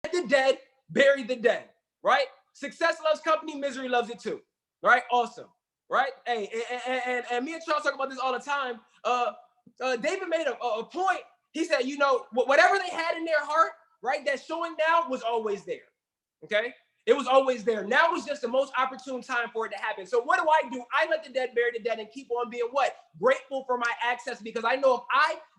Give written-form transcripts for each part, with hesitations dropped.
the dead, bury the dead, right? Success loves company, misery loves it too, right? Awesome, right? Hey, and me and Charles talk about this all the time. David made a point. He said, you know, whatever they had in their heart, right, that's showing now was always there, okay? It was always there. Now was just the most opportune time for it to happen. So what do? I let the dead bury the dead and keep on being what? Grateful for my access, because I know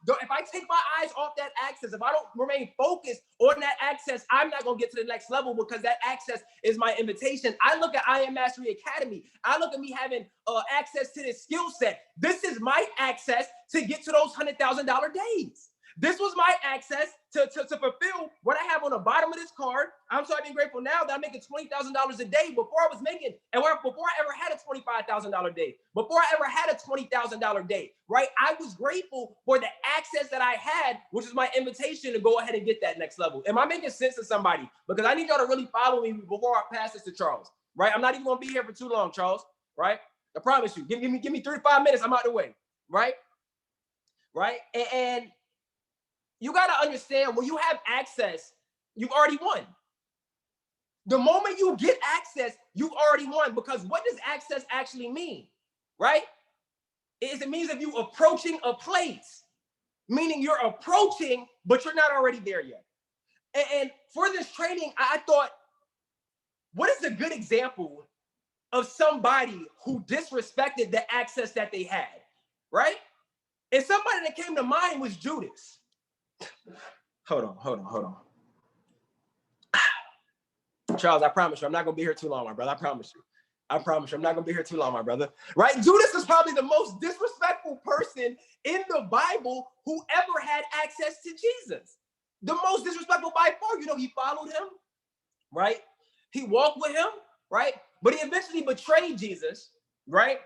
if I take my eyes off that access, if I don't remain focused on that access, I'm not going to get to the next level, because that access is my invitation. I look at I Am Mastery Academy. I look at me having access to this skill set. This is my access to get to those $100,000 days. This was my access to fulfill what I have on the bottom of this card. I'm so grateful now that I'm making $20,000 a day. Before I was making, and before I ever had a $25,000 day, before I ever had a $20,000 day, right? I was grateful for the access that I had, which is my invitation to go ahead and get that next level. Am I making sense to somebody? Because I need y'all to really follow me before I pass this to Charles, right? I'm not even going to be here for too long, Charles, right? I promise you. Give me 3 to 5 minutes. I'm out the way, right? Right? And you got to understand, when you have access, you've already won. The moment you get access, you've already won, because what does access actually mean, right? It means if you're approaching a place, meaning you're approaching, but you're not already there yet. And for this training, I thought, what is a good example of somebody who disrespected the access that they had, right? And somebody that came to mind was Judas. Hold on. Charles, I promise you, I'm not going to be here too long, my brother. I promise you, I'm not going to be here too long, my brother. Right? Judas is probably the most disrespectful person in the Bible who ever had access to Jesus. The most disrespectful by far. You know, he followed him, right? He walked with him, right? But he eventually betrayed Jesus, right?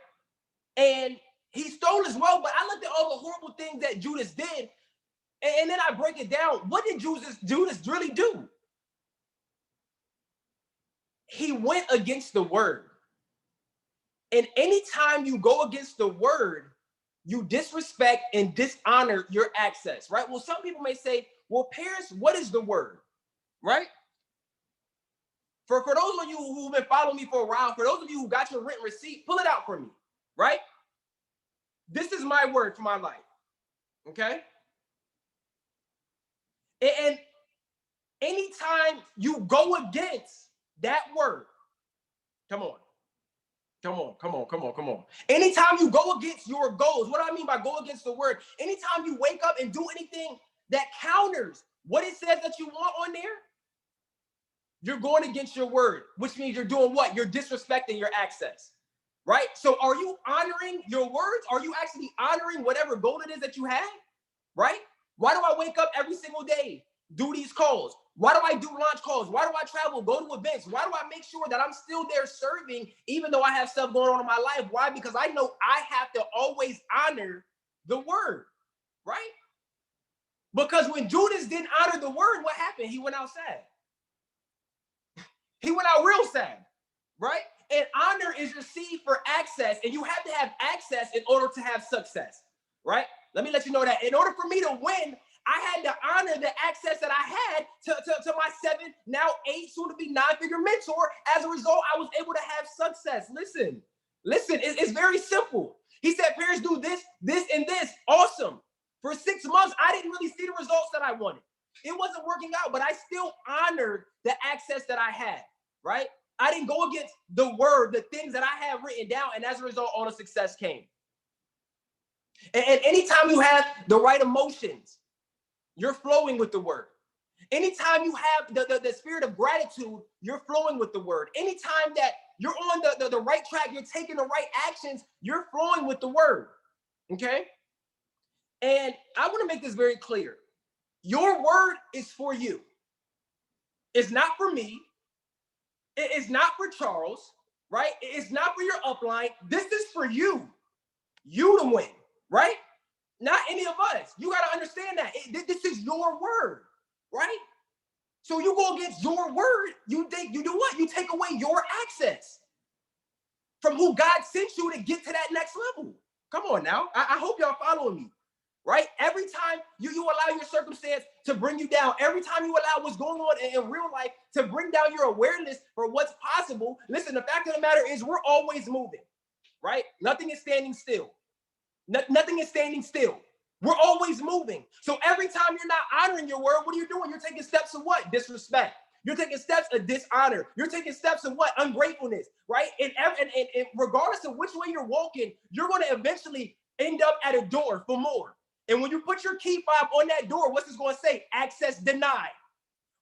And he stole his wealth. But I looked at all the horrible things that Judas did, and then I break it down. What did Judas really do? He went against the word. And anytime you go against the word, you disrespect and dishonor your access, right? Well, some people may say, well, Paris, what is the word, right? For those of you who've been following me for a while, for those of you who got your written receipt, pull it out for me, right? This is my word for my life, okay? And anytime you go against that word, come on. Anytime you go against your goals, what do I mean by go against the word? Anytime you wake up and do anything that counters what it says that you want on there, you're going against your word, which means you're doing what? You're disrespecting your access, right? So are you honoring your words? Are you actually honoring whatever goal it is that you have, right? Why do I wake up every single day, do these calls? Why do I do launch calls? Why do I travel, go to events? Why do I make sure that I'm still there serving, even though I have stuff going on in my life? Why? Because I know I have to always honor the word, right? Because when Judas didn't honor the word, what happened? He went out sad. He went out real sad, right? And honor is your seed for access, and you have to have access in order to have success, right? Let me let you know that in order for me to win, I had to honor the access that I had to my 7, now 8, soon to be 9-figure mentor. As a result, I was able to have success. Listen, it's very simple. He said, Paris, do this, and this. Awesome. For 6 months, I didn't really see the results that I wanted. It wasn't working out, but I still honored the access that I had, right? I didn't go against the word, the things that I have written down, and as a result, all the success came. And anytime you have the right emotions, you're flowing with the word. Anytime you have the spirit of gratitude, you're flowing with the word. Anytime that you're on the right track, you're taking the right actions, you're flowing with the word, okay? And I want to make this very clear. Your word is for you. It's not for me. It's not for Charles, right? It's not for your upline. This is for you. You to win, right? Not any of us. You got to understand that. This is your word, right? So you go against your word, you do what? You take away your access from who God sent you to get to that next level. Come on now. I hope y'all following me. right? Every time you allow your circumstance to bring you down, every time you allow what's going on in real life to bring down your awareness for what's possible, listen, the fact of the matter is we're always moving, right? Nothing is standing still. Nothing is standing still. We're always moving. So every time you're not honoring your word, what are you doing? You're taking steps of what? Disrespect. You're taking steps of dishonor. You're taking steps of what? Ungratefulness, right? And regardless of which way you're walking, you're going to eventually end up at a door for more. And when you put your key fob on that door, what's this going to say? Access denied.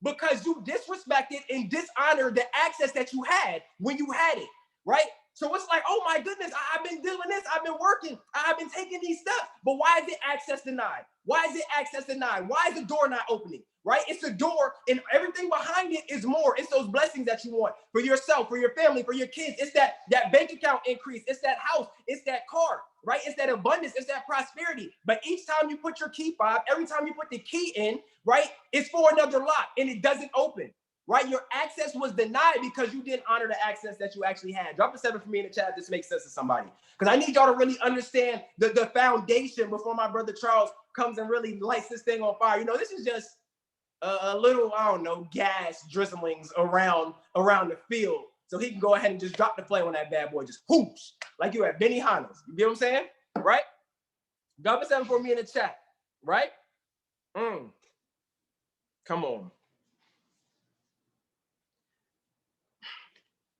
Because you disrespected and dishonored the access that you had when you had it, right? So it's like, oh my goodness, I've been doing this, I've been working, I've been taking these steps, but why is it access denied? Why is it access denied? Why is the door not opening, right? It's the door and everything behind it is more. It's those blessings that you want for yourself, for your family, for your kids. It's that bank account increase. It's that house. It's that car, right? It's that abundance. It's that prosperity. But each time you put your key fob, every time you put the key in, right, it's for another lock and it doesn't open. Right? Your access was denied because you didn't honor the access that you actually had. Drop a 7 for me in the chat if this makes sense to somebody. Because I need y'all to really understand the foundation before my brother Charles comes and really lights this thing on fire. You know, this is just a little, I don't know, gas drizzlings around the field. So he can go ahead and just drop the flame on that bad boy. Just whoosh, like you at Benny Hanna's. You get what I'm saying? Right? Drop a 7 for me in the chat. Right? Come on.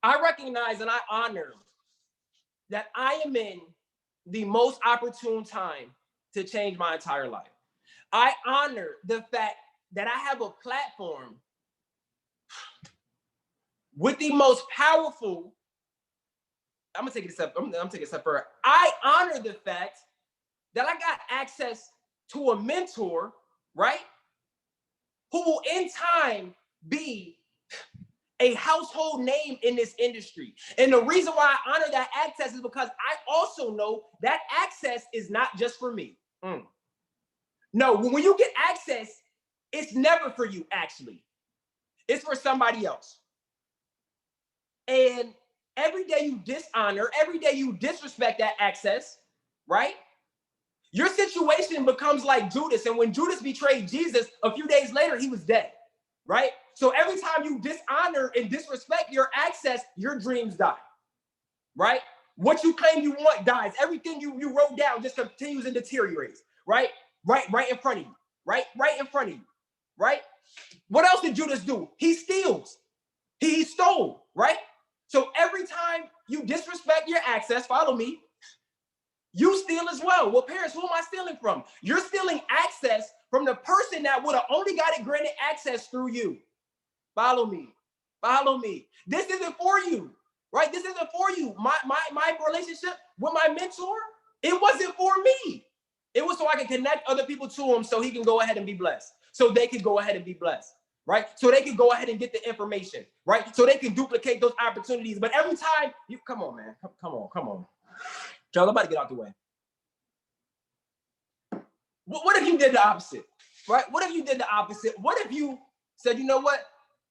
I recognize and I honor that I am in the most opportune time to change my entire life. I honor the fact that I have a platform with the most powerful, I'm gonna take it a step further. I honor the fact that I got access to a mentor, right? Who will in time be a household name in this industry. And the reason why I honor that access is because I also know that access is not just for me. No, when you get access, it's never for you, actually. It's for somebody else. And every day you dishonor, every day you disrespect that access, right? Your situation becomes like Judas. And when Judas betrayed Jesus, a few days later, he was dead, right? So every time you dishonor and disrespect your access, your dreams die, right? What you claim you want dies. Everything you wrote down just continues and deteriorates, right? Right in front of you, right in front of you, right? What else did Judas do? He steals. He stole, right? So every time you disrespect your access, follow me, you steal as well. Well, parents, who am I stealing from? You're stealing access from the person that would have only got it granted access through you. Follow me. Follow me. This isn't for you, right? This isn't for you. My relationship with my mentor, it wasn't for me. It was so I can connect other people to him so he can go ahead and be blessed. So they can go ahead and be blessed, right? So they can go ahead and get the information, right? So they can duplicate those opportunities. But every time you, come on, man. Come on. Joe, I'm about to get out the way. What if you did the opposite, right? What if you did the opposite? What if you said, you know what?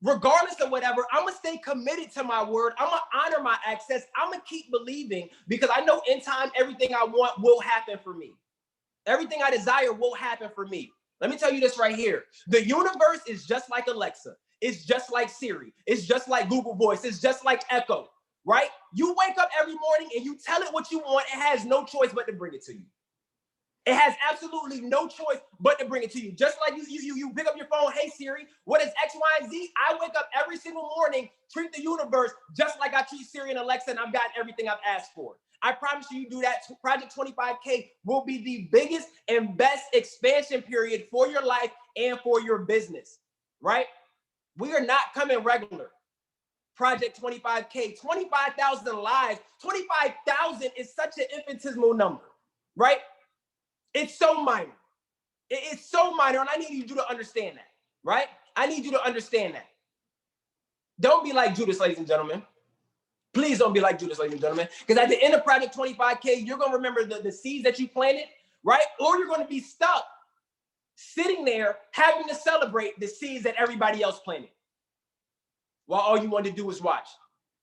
Regardless of whatever, I'm going to stay committed to my word. I'm going to honor my access. I'm going to keep believing because I know in time, everything I want will happen for me. Everything I desire will happen for me. Let me tell you this right here. The universe is just like Alexa. It's just like Siri. It's just like Google Voice. It's just like Echo, right? You wake up every morning and you tell it what you want. It has no choice but to bring it to you. It has absolutely no choice but to bring it to you. Just like you pick up your phone, hey Siri, what is X, Y, and Z? I wake up every single morning, treat the universe just like I treat Siri and Alexa, and I've gotten everything I've asked for. I promise you do that. Project 25K will be the biggest and best expansion period for your life and for your business, right? We are not coming regular. Project 25K, 25,000 lives. 25,000 is such an infinitesimal number, right? It's so minor. It's so minor, and I need you to understand that, right? I need you to understand that. Don't be like Judas, ladies and gentlemen. Please don't be like Judas, ladies and gentlemen, because at the end of Project 25K, you're going to remember the seeds that you planted, right? Or you're going to be stuck sitting there having to celebrate the seeds that everybody else planted while all you want to do is watch.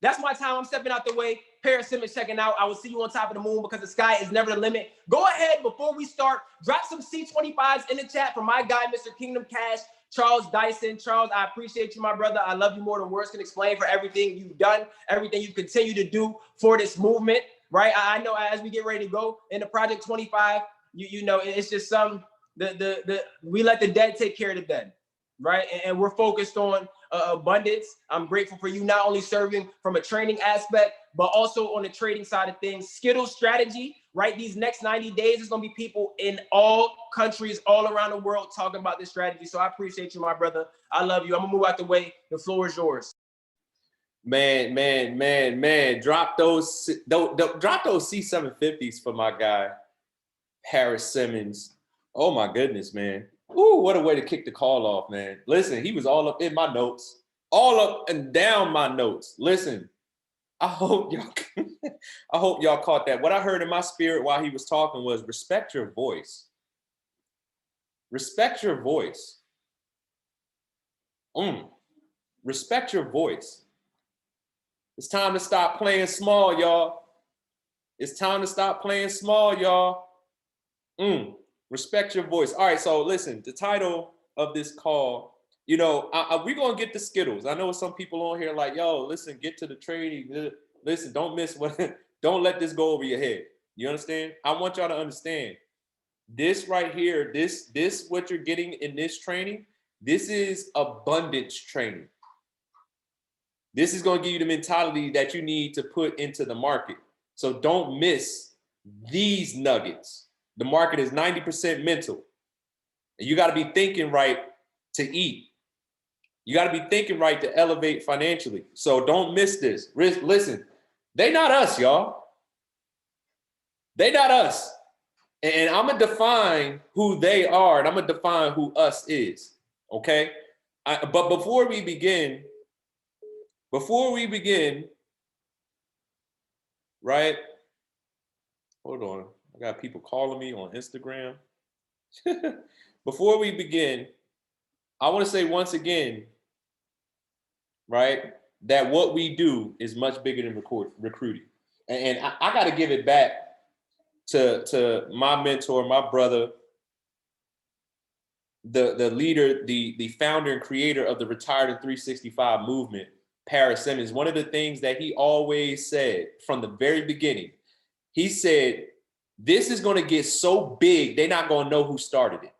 That's my time. I'm stepping out the way. Paris Simmons checking out. I will see you on top of the moon because the sky is never the limit. Go ahead, before we start, drop some C25s in the chat for my guy, MrKingdomKash, Charles Dyson. Charles, I appreciate you, my brother. I love you more than words can explain for everything you've done, everything you continue to do for this movement, right? I know as we get ready to go into Project 25, you know, it's just we let the dead take care of the dead, right? And we're focused on abundance. I'm grateful for you not only serving from a training aspect, but also on the trading side of things. Skittles strategy, right? These next 90 days, there's going to be people in all countries, all around the world talking about this strategy. So I appreciate you, my brother. I love you. I'm going to move out the way. The floor is yours. Man. Drop those C750s for my guy, Paris Simmons. Oh my goodness, man. Ooh, what a way to kick the call off, man. Listen, he was all up in my notes, all up and down my notes. Listen, I hope y'all caught that. What I heard in my spirit while he was talking was respect your voice. Respect your voice. Respect your voice. It's time to stop playing small, y'all. It's time to stop playing small, y'all. Respect your voice. All right, so listen, the title of this call, you know, we're going to get the Skittles. I know some people on here like, yo, listen, get to the trading. Listen, don't miss don't let this go over your head. You understand? I want y'all to understand this right here, this what you're getting in this training, this is abundance training. This is going to give you the mentality that you need to put into the market. So don't miss these nuggets. The market is 90% mental. And you got to be thinking right to eat. You got to be thinking right to elevate financially. So don't miss this. Listen, they not us, y'all. They not us. And I'm going to define who they are, and I'm going to define who us is. Okay? But before we begin, right? Hold on. I got people calling me on Instagram. Before we begin, I want to say once again, right, that what we do is much bigger than recruiting. And I got to give it back to my mentor, my brother, the leader, the founder and creator of the Retired in 365 movement, Paris Simmons. One of the things that he always said from the very beginning, he said, this is going to get so big, they're not going to know who started it.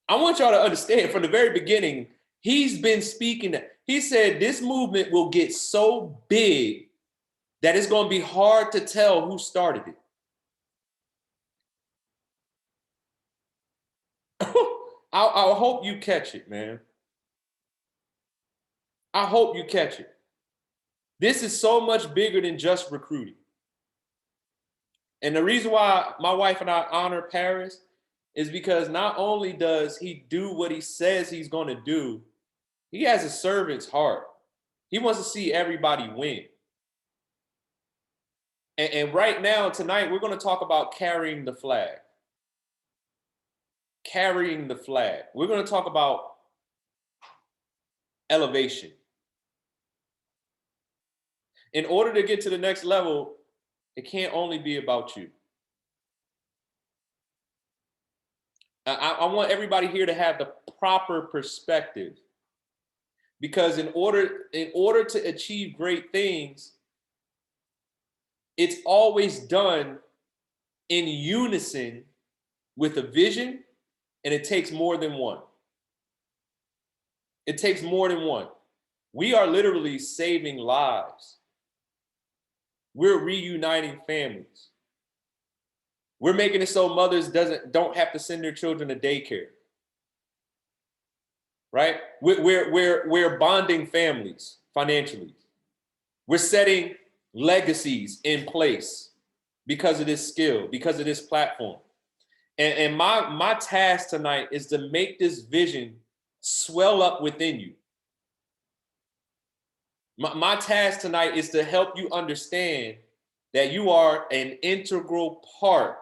I want y'all to understand from the very beginning, he's been speaking. He said this movement will get so big that it's going to be hard to tell who started it. I hope you catch it, man. I hope you catch it. This is so much bigger than just recruiting. And the reason why my wife and I honor Paris is because not only does he do what he says he's going to do, he has a servant's heart. He wants to see everybody win. And right now, tonight, we're going to talk about carrying the flag. Carrying the flag. We're going to talk about elevation. In order to get to the next level, it can't only be about you. I want everybody here to have the proper perspective, because in order to achieve great things, it's always done in unison with a vision, and it takes more than one. It takes more than one. We are literally saving lives. We're reuniting families. We're making it so mothers don't have to send their children to daycare. Right? We're bonding families financially. We're setting legacies in place because of this skill, because of this platform. And my task tonight is to make this vision swell up within you. My task tonight is to help you understand that you are an integral part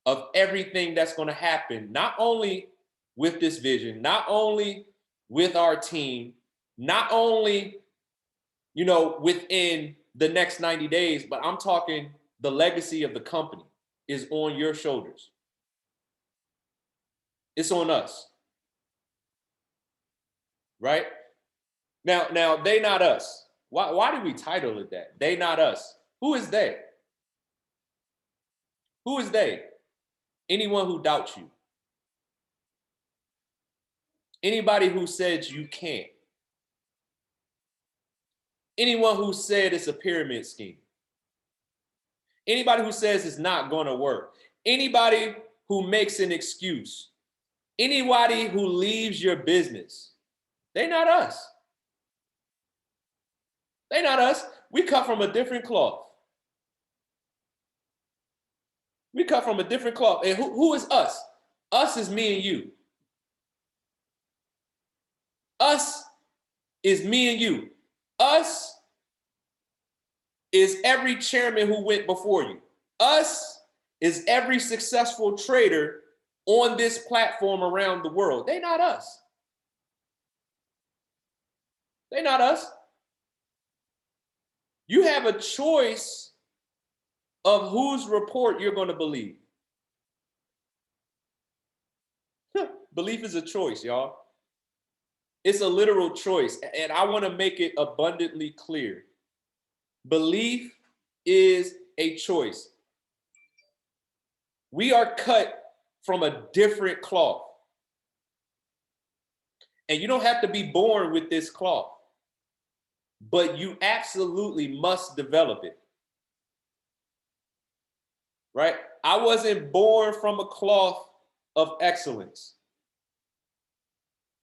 of everything that's going to happen, not only with this vision, not only with our team, not only within the next 90 days, but I'm talking the legacy of the company is on your shoulders. It's on us. Right? Now they not us. Why do we title it that? They not us. Who is they? Who is they? Anyone who doubts you. Anybody who says you can't. Anyone who said it's a pyramid scheme. Anybody who says it's not going to work. Anybody who makes an excuse. Anybody who leaves your business. They not us. They not us. We cut from a different cloth. We cut from a different cloth. And who is us? Us is me and you. Us is me and you. Us is every chairman who went before you. Us is every successful trader on this platform around the world. They not us. They not us. You have a choice of whose report you're going to believe. Belief is a choice, y'all. It's a literal choice, and I want to make it abundantly clear. Belief is a choice. We are cut from a different cloth. And you don't have to be born with this cloth, but you absolutely must develop it. Right? I wasn't born from a cloth of excellence.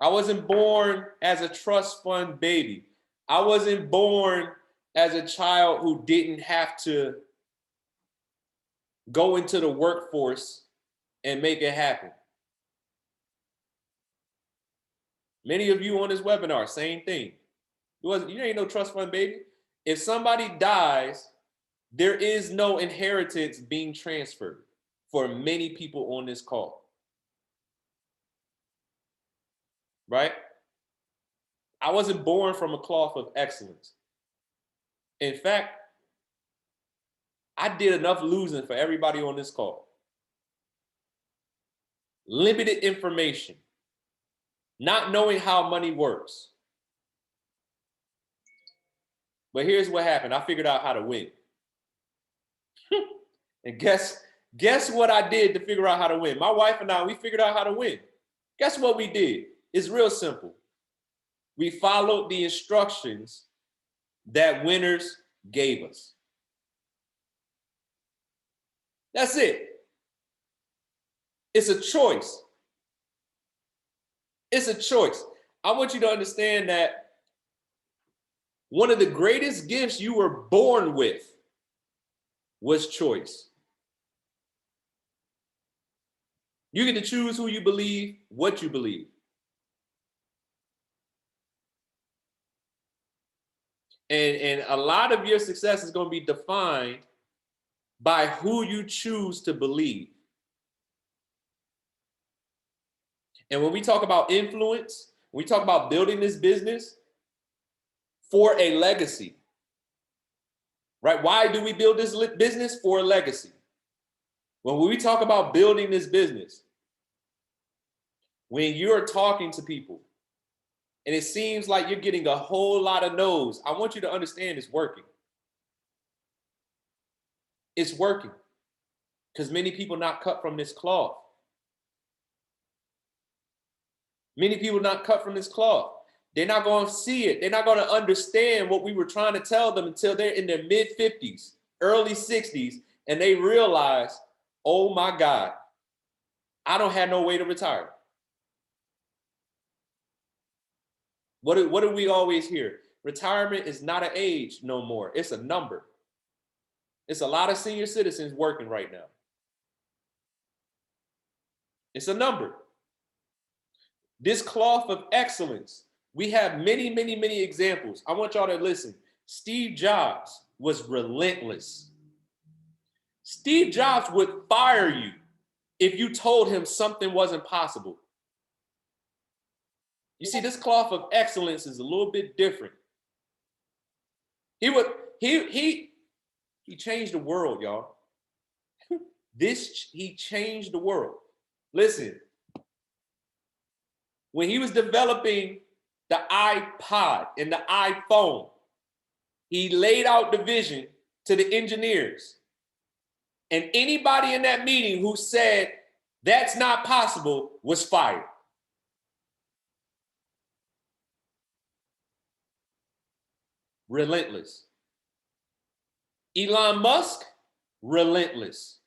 I wasn't born as a trust fund baby. I wasn't born as a child who didn't have to go into the workforce and make it happen. Many of you on this webinar, same thing. You ain't no trust fund baby. If somebody dies, there is no inheritance being transferred for many people on this call. Right? I wasn't born from a cloth of excellence. In fact, I did enough losing for everybody on this call. Limited information, not knowing how money works. But here's what happened. I figured out how to win. And guess what I did to figure out how to win? My wife and I, we figured out how to win. Guess what we did? It's real simple. We followed the instructions that winners gave us. That's it. It's a choice. It's a choice. I want you to understand that one of the greatest gifts you were born with was choice. You get to choose who you believe, what you believe. And a lot of your success is going to be defined by who you choose to believe. And when we talk about influence, we talk about building this business for a legacy, right? Why do we build this business? For a legacy. When we talk about building this business, when you're talking to people and it seems like you're getting a whole lot of no's, I want you to understand it's working. It's working because many people not cut from this cloth. Many people not cut from this cloth. They're not going to see it. They're not going to understand what we were trying to tell them until they're in their mid 50s, early 60s, and they realize, oh my God, I don't have no way to retire. What do we always hear? Retirement is not an age no more. It's a number. It's a lot of senior citizens working right now. It's a number. This cloth of excellence, we have many, many, many examples. I want y'all to listen. Steve Jobs was relentless. Steve Jobs would fire you if you told him something wasn't possible. You see, this cloth of excellence is a little bit different. He changed the world, y'all. He changed the world. Listen, when he was developing the iPod and the iPhone, he laid out the vision to the engineers. And anybody in that meeting who said that's not possible was fired. Relentless. Elon Musk, relentless.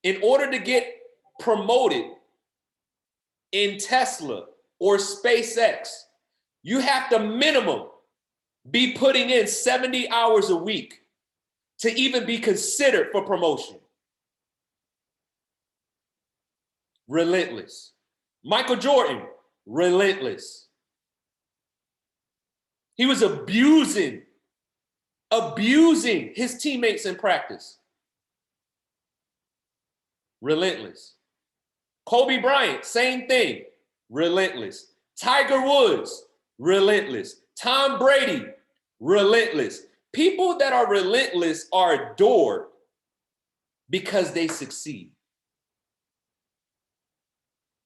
In order to get promoted in Tesla or SpaceX, you have to minimum be putting in 70 hours a week to even be considered for promotion. Relentless. Michael Jordan, relentless. He was abusing his teammates in practice. Relentless. Kobe Bryant, same thing, relentless. Tiger Woods, relentless. Tom Brady, relentless. People that are relentless are adored because they succeed.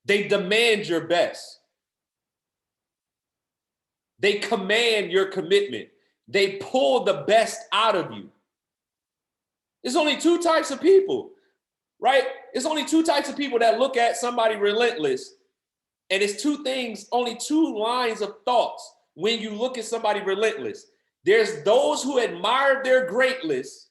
They demand your best. They command your commitment. They pull the best out of you. There's only two types of people, right? It's only two types of people that look at somebody relentless, and it's two things, only two lines of thoughts when you look at somebody relentless. There's those who admire their greatness,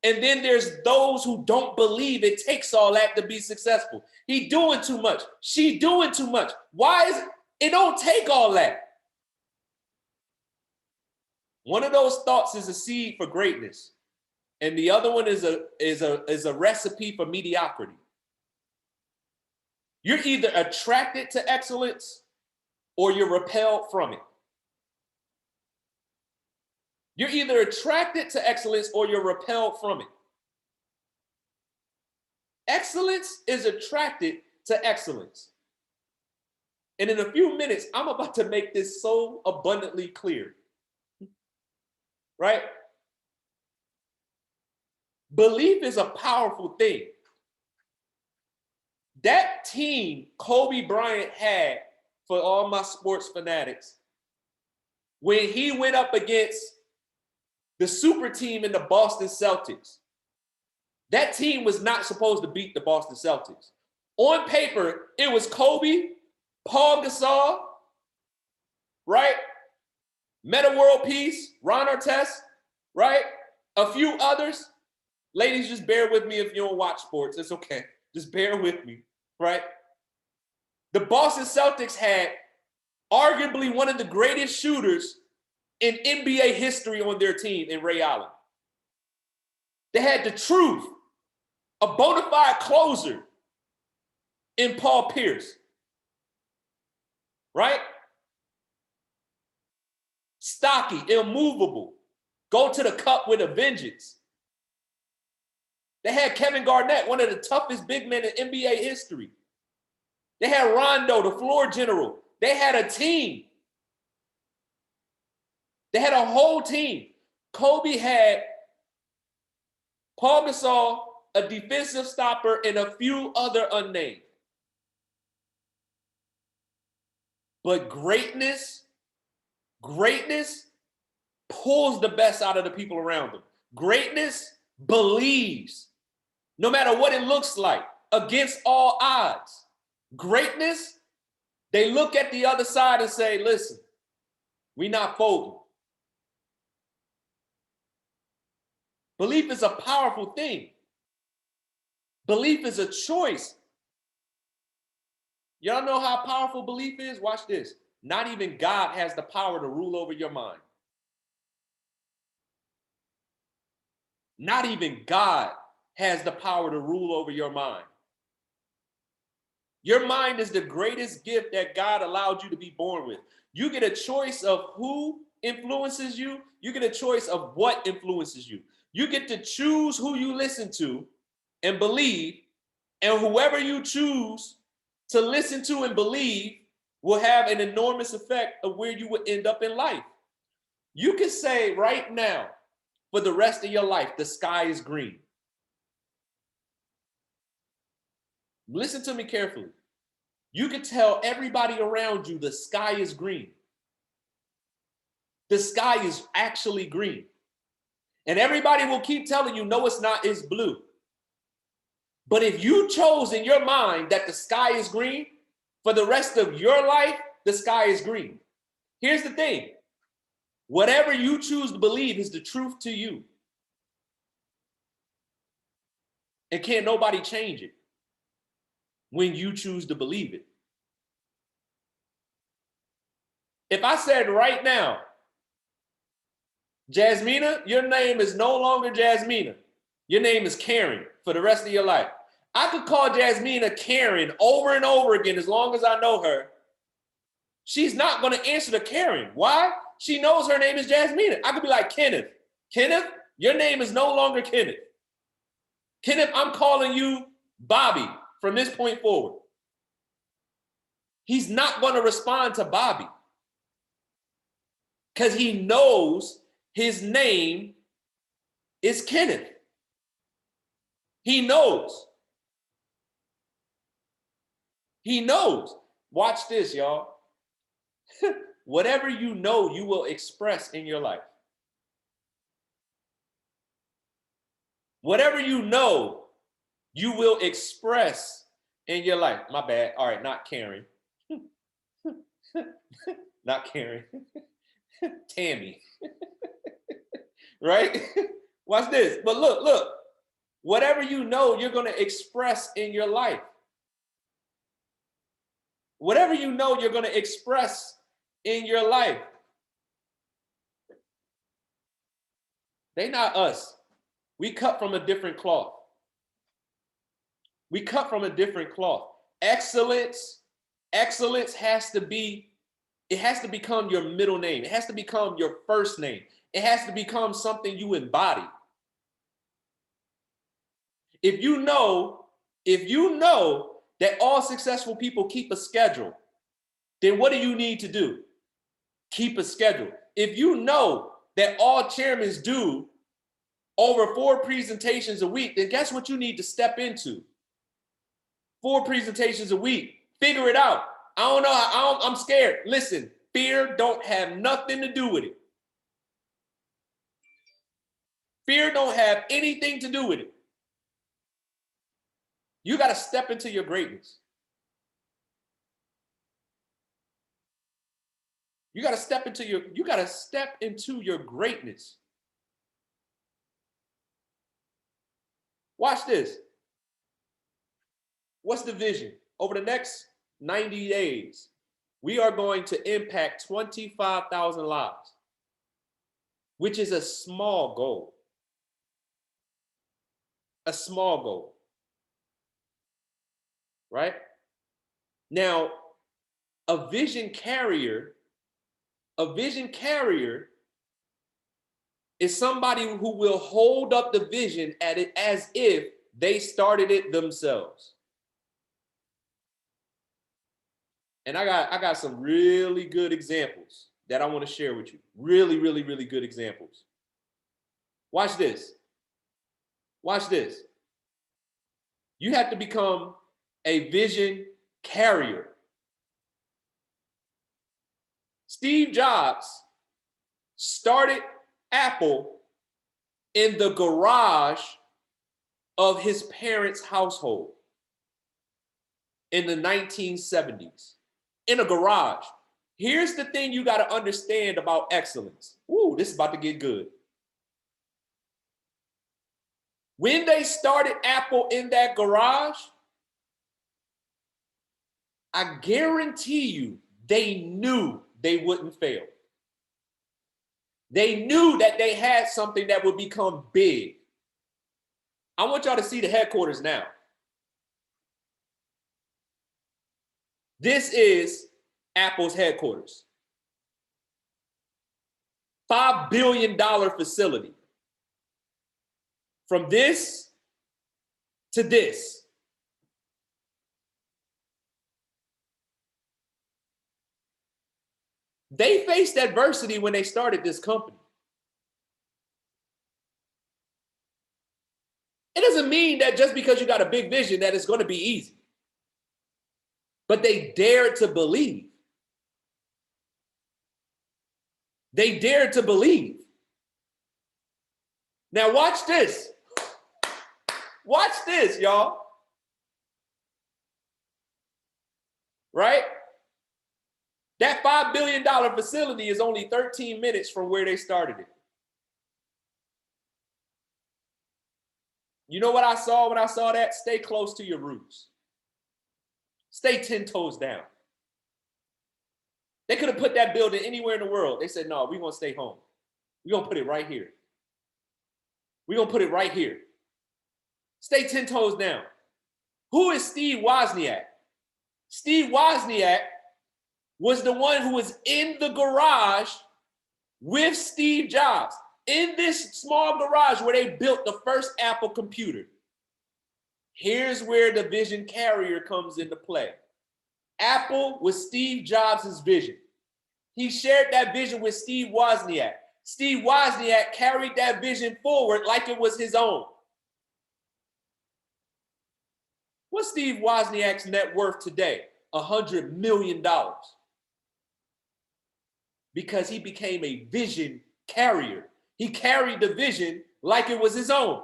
and then there's those who don't believe it takes all that to be successful. He doing too much. She doing too much. Why is it? It don't take all that. One of those thoughts is a seed for greatness, and the other one is a recipe for mediocrity. You're either attracted to excellence or you're repelled from it. You're either attracted to excellence or you're repelled from it. Excellence is attracted to excellence. And in a few minutes, I'm about to make this so abundantly clear. Right? Belief is a powerful thing. That team Kobe Bryant had, for all my sports fanatics, when he went up against the super team in the Boston Celtics, that team was not supposed to beat the Boston Celtics. On paper, it was Kobe, Paul Gasol, right? Meta World Peace, Ron Artest, right? A few others. Ladies, just bear with me if you don't watch sports. It's okay. Just bear with me, right? The Boston Celtics had arguably one of the greatest shooters in NBA history on their team in Ray Allen. They had the truth, a bona fide closer in Paul Pierce, right? Stocky, immovable, go to the cup with a vengeance. They had Kevin Garnett, one of the toughest big men in NBA history. They had Rondo, the floor general. They had a team. They had a whole team. Kobe had Paul Gasol, a defensive stopper, and a few other unnamed. But greatness pulls the best out of the people around them. Greatness believes, no matter what it looks like, against all odds. Greatness, they look at the other side and say, listen, we not folding. Belief is a powerful thing. Belief is a choice. Y'all know how powerful belief is? Watch this. Not even God has the power to rule over your mind. Not even God has the power to rule over your mind. Your mind is the greatest gift that God allowed you to be born with. You get a choice of who influences you. You get a choice of what influences you. You get to choose who you listen to and believe, and whoever you choose to listen to and believe will have an enormous effect of where you would end up in life. You can say right now, for the rest of your life, the sky is green. Listen to me carefully. You can tell everybody around you the sky is green. The sky is actually green. And everybody will keep telling you, no, it's not, it's blue. But if you chose in your mind that the sky is green, for the rest of your life, the sky is green. Here's the thing. Whatever you choose to believe is the truth to you. And can't nobody change it when you choose to believe it. If I said right now, Jasmina, your name is no longer Jasmina. Your name is Karen for the rest of your life. I could call Jasmina Karen over and over again as long as I know her. She's not going to answer the Karen. Why? She knows her name is Jasmina. I could be like, Kenneth. Kenneth, your name is no longer Kenneth. Kenneth, I'm calling you Bobby from this point forward. He's not going to respond to Bobby because he knows his name is Kenneth. He knows. He knows. Watch this, y'all. Whatever you know, you will express in your life. Whatever you know, you will express in your life. My bad. All right, not Karen. Not Karen. Tammy. Right? Watch this. But look. Whatever you know, you're going to express in your life. Whatever you know, you're going to express in your life. They not us. We cut from a different cloth. We cut from a different cloth. Excellence has to be, it has to become your middle name. It has to become your first name. It has to become something you embody. If you know that all successful people keep a schedule, then what do you need to do? Keep a schedule. If you know that all chairmen do over 4 presentations a week, then guess what you need to step into? 4 presentations a week. Figure it out. I don't know. I'm scared. Listen, fear don't have nothing to do with it. Fear don't have anything to do with it. You got to step into your greatness. You got to step into your greatness. Watch this. What's the vision? Over the next 90 days, we are going to impact 25,000 lives, which is a small goal. A small goal. Right? Now, a vision carrier is somebody who will hold up the vision at it as if they started it themselves. And I got some really good examples that I want to share with you. Really, really, really good examples. Watch this. Watch this. You have to become a vision carrier. Steve Jobs started Apple in the garage of his parents' household in the 1970s. In a garage. Here's the thing you got to understand about excellence. Ooh, this is about to get good. When they started Apple in that garage, I guarantee you they knew they wouldn't fail. They knew that they had something that would become big. I want y'all to see the headquarters now. This is Apple's headquarters. $5 billion facility. From this to this. They faced adversity when they started this company. It doesn't mean that just because you got a big vision that it's going to be easy. But they dared to believe. They dared to believe. Now watch this. Watch this, y'all. Right? That $5 billion facility is only 13 minutes from where they started it. You know what I saw when I saw that? Stay close to your roots. Stay 10 toes down. They could have put that building anywhere in the world. They said, no, we're going to stay home. We're going to put it right here. We're going to put it right here. Stay 10 toes down. Who is Steve Wozniak? Steve Wozniak was the one who was in the garage with Steve Jobs, in this small garage where they built the first Apple computer. Here's where the vision carrier comes into play. Apple was Steve Jobs' vision. He shared that vision with Steve Wozniak. Steve Wozniak carried that vision forward like it was his own. What's Steve Wozniak's net worth today? $100 million. Because he became a vision carrier. He carried the vision like it was his own.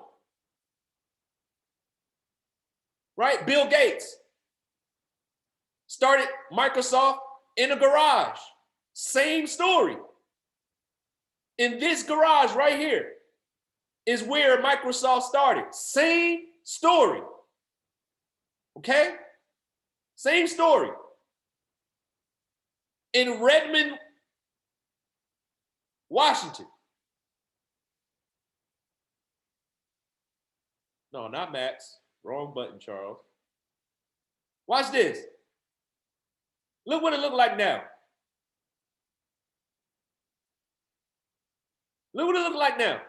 Right? Bill Gates started Microsoft in a garage. Same story. In this garage right here is where Microsoft started. Same story. Okay? Same story. In Redmond, Washington. No, not Max. Wrong button, Charles. Watch this. Look what it looked like now. Look what it looks like now.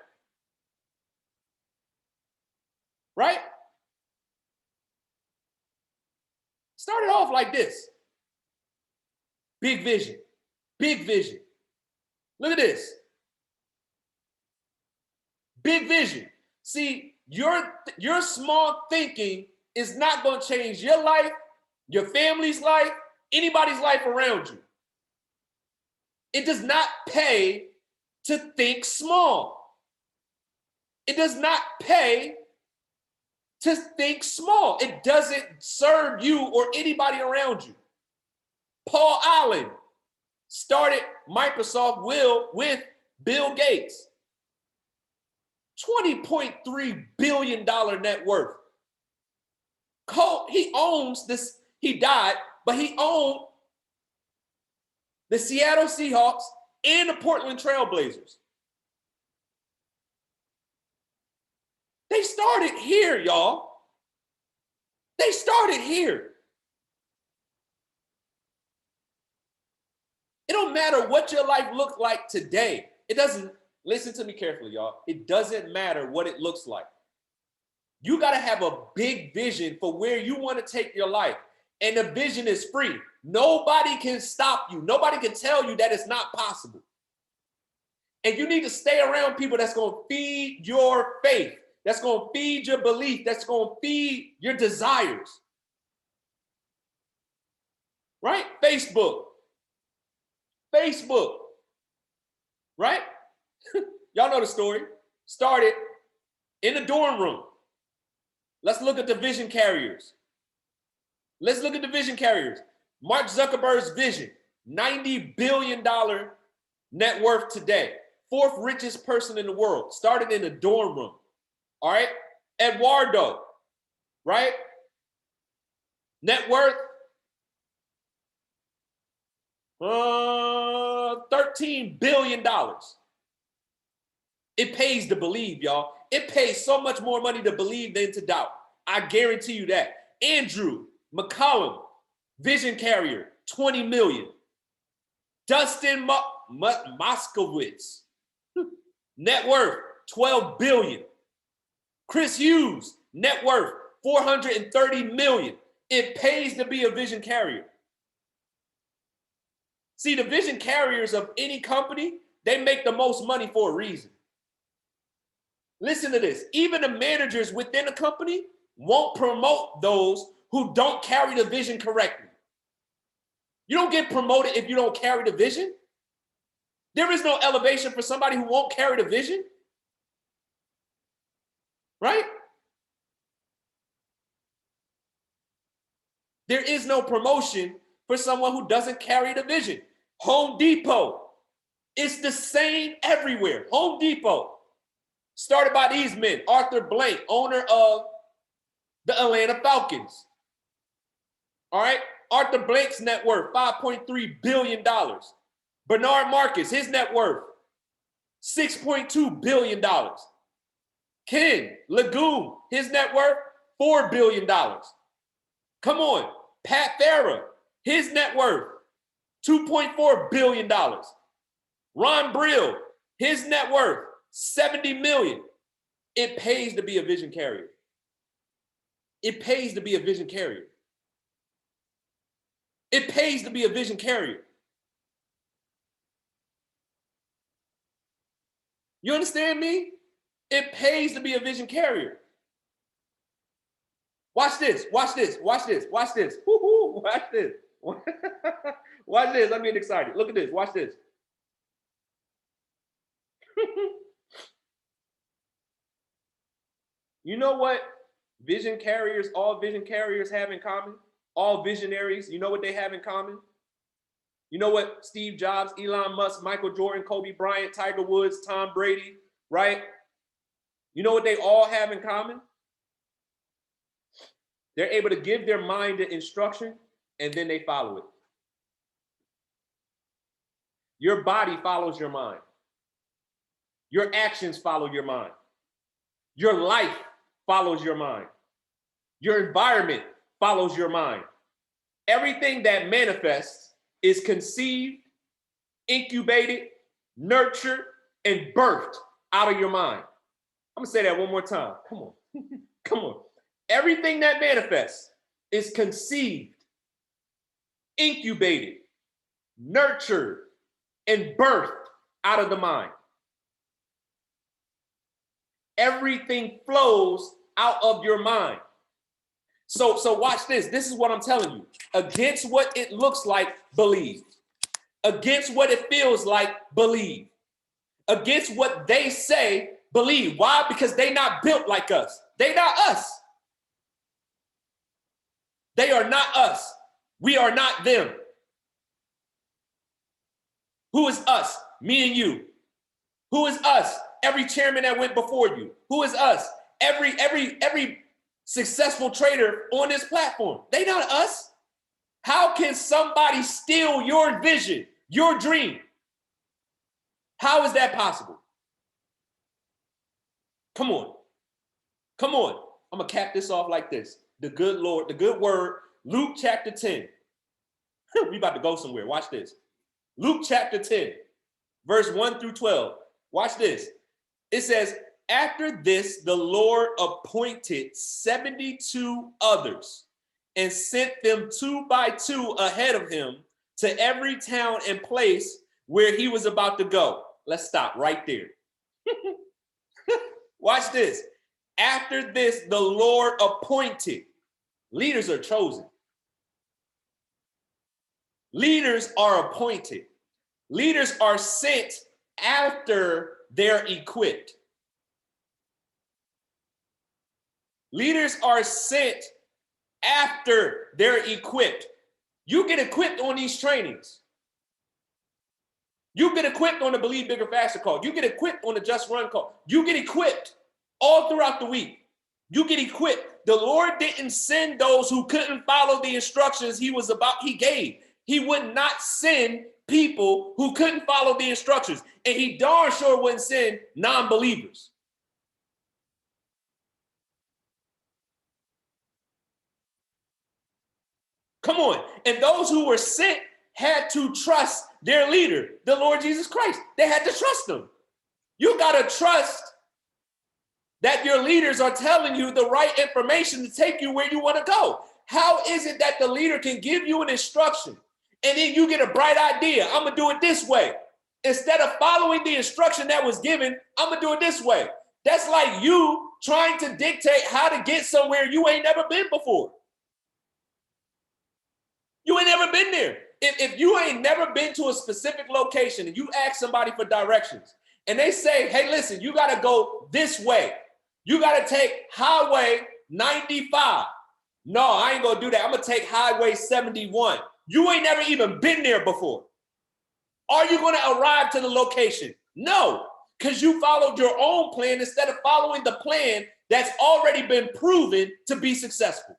Right? Started off like this. Big vision. Big vision. Look at this. Big vision. See, your small thinking is not going to change your life, your family's life, anybody's life around you. It does not pay to think small. It does not pay to think small. It doesn't serve you or anybody around you. Paul Allen started Microsoft with Bill Gates. $20.3 billion net worth. He owns this, he died, but he owned the Seattle Seahawks and the Portland Trail Blazers. They started here, y'all. They started here. It don't matter what your life looks like today. It doesn't, listen to me carefully, y'all. It doesn't matter what it looks like. You got to have a big vision for where you want to take your life. And the vision is free. Nobody can stop you. Nobody can tell you that it's not possible. And you need to stay around people that's going to feed your faith, that's going to feed your belief, that's going to feed your desires. Right? Facebook. Right? Y'all know the story. Started in the dorm room. Let's look at the vision carriers. Let's look at the vision carriers. Mark Zuckerberg's vision, $90 billion net worth today. Fourth richest person in the world. Started in a dorm room. All right? Eduardo, right? Net worth, $13 billion. It pays to believe, y'all. It pays so much more money to believe than to doubt. I guarantee you that. Andrew McCollum, vision carrier, 20 million. Dustin Moskowitz, net worth, 12 billion. Chris Hughes, net worth, 430 million. It pays to be a vision carrier. See, the vision carriers of any company, they make the most money for a reason. Listen to this. Even the managers within a company won't promote those who don't carry the vision correctly. You don't get promoted if you don't carry the vision. There is no elevation for somebody who won't carry the vision. Right? There is no promotion for someone who doesn't carry the vision. Home Depot. It's the same everywhere. Home Depot. Started by these men. Arthur Blank, owner of the Atlanta Falcons. All right? Arthur Blank's net worth, $5.3 billion. Bernard Marcus, his net worth, $6.2 billion. Ken Lagoon, his net worth, $4 billion. Come on. Pat Farah, his net worth, $2.4 billion. Ron Brill, his net worth, $70 million. It pays to be a vision carrier. It pays to be a vision carrier. It pays to be a vision carrier. You understand me? It pays to be a vision carrier. Watch this, watch this, watch this, watch this. Woo-hoo, watch this. Watch this, I'm getting excited. Look at this, watch this. You know what vision carriers, all vision carriers have in common? All visionaries, you know what they have in common? You know what Steve Jobs, Elon Musk, Michael Jordan, Kobe Bryant, Tiger Woods, Tom Brady, right? You know what they all have in common? They're able to give their mind the instruction and then they follow it. Your body follows your mind. Your actions follow your mind. Your life follows your mind. Your environment follows your mind. Everything that manifests is conceived, incubated, nurtured, and birthed out of your mind. I'm gonna say that one more time. Come on. Come on. Everything that manifests is conceived, incubated, nurtured, and birthed out of the mind. Everything flows out of your mind. So watch this. This is what I'm telling you. Against what it looks like, believe. Against what it feels like, believe. Against what they say, believe. Why? Because they not built like us. They not us. They are not us. We are not them. Who is us? Me and you. Who is us? Every chairman that went before you. Who is us? Every successful trader on this platform. They not us. How can somebody steal your vision, your dream? How is that possible? Come on. Come on. I'm going to cap this off like this. The good Lord, the good word, Luke chapter 10. We about to go somewhere. Watch this. Luke chapter 10, verse 1 through 12. Watch this. It says, after this, the Lord appointed 72 others and sent them 2 by 2 ahead of him to every town and place where he was about to go. Let's stop right there. Watch this. After this, the Lord appointed. Leaders are chosen. Leaders are appointed. Leaders are sent after they're equipped. Leaders are sent after they're equipped. You get equipped on these trainings. You get equipped on the Believe Bigger Faster call. You get equipped on the Just Run call. You get equipped all throughout the week. You get equipped. The Lord didn't send those who couldn't follow the instructions he gave. He would not send people who couldn't follow the instructions. And he darn sure wouldn't send non-believers. Come on. And those who were sent had to trust their leader, the Lord Jesus Christ. They had to trust him. You got to trust that your leaders are telling you the right information to take you where you want to go. How is it that the leader can give you an instruction And then you get a bright idea. I'm going to do it this way. Instead of following the instruction that was given, I'm going to do it this way. That's like you trying to dictate how to get somewhere you ain't never been before. You ain't never been there. If you ain't never been to a specific location and you ask somebody for directions and they say, hey, listen, you got to go this way. You got to take Highway 95. No, I ain't going to do that. I'm going to take Highway 71. You ain't never even been there before. Are you going to arrive to the location? No, because you followed your own plan instead of following the plan that's already been proven to be successful.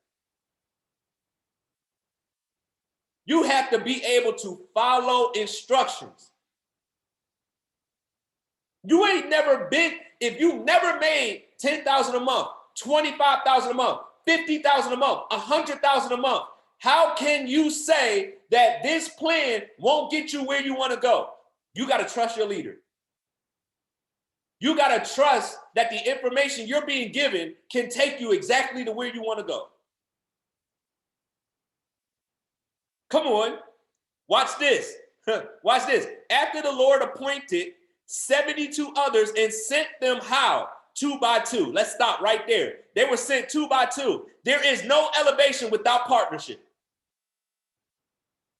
You have to be able to follow instructions. You ain't never been, if you never made $10,000 a month, $25,000 a month, $50,000 a month, $100,000 a month, how can you say that this plan won't get you where you want to go? You got to trust your leader. You got to trust that the information you're being given can take you exactly to where you want to go. Come on, watch this. Watch this. After the Lord appointed 72 others and sent them how? 2 by 2. Let's stop right there. They were sent 2 by 2. There is no elevation without partnership.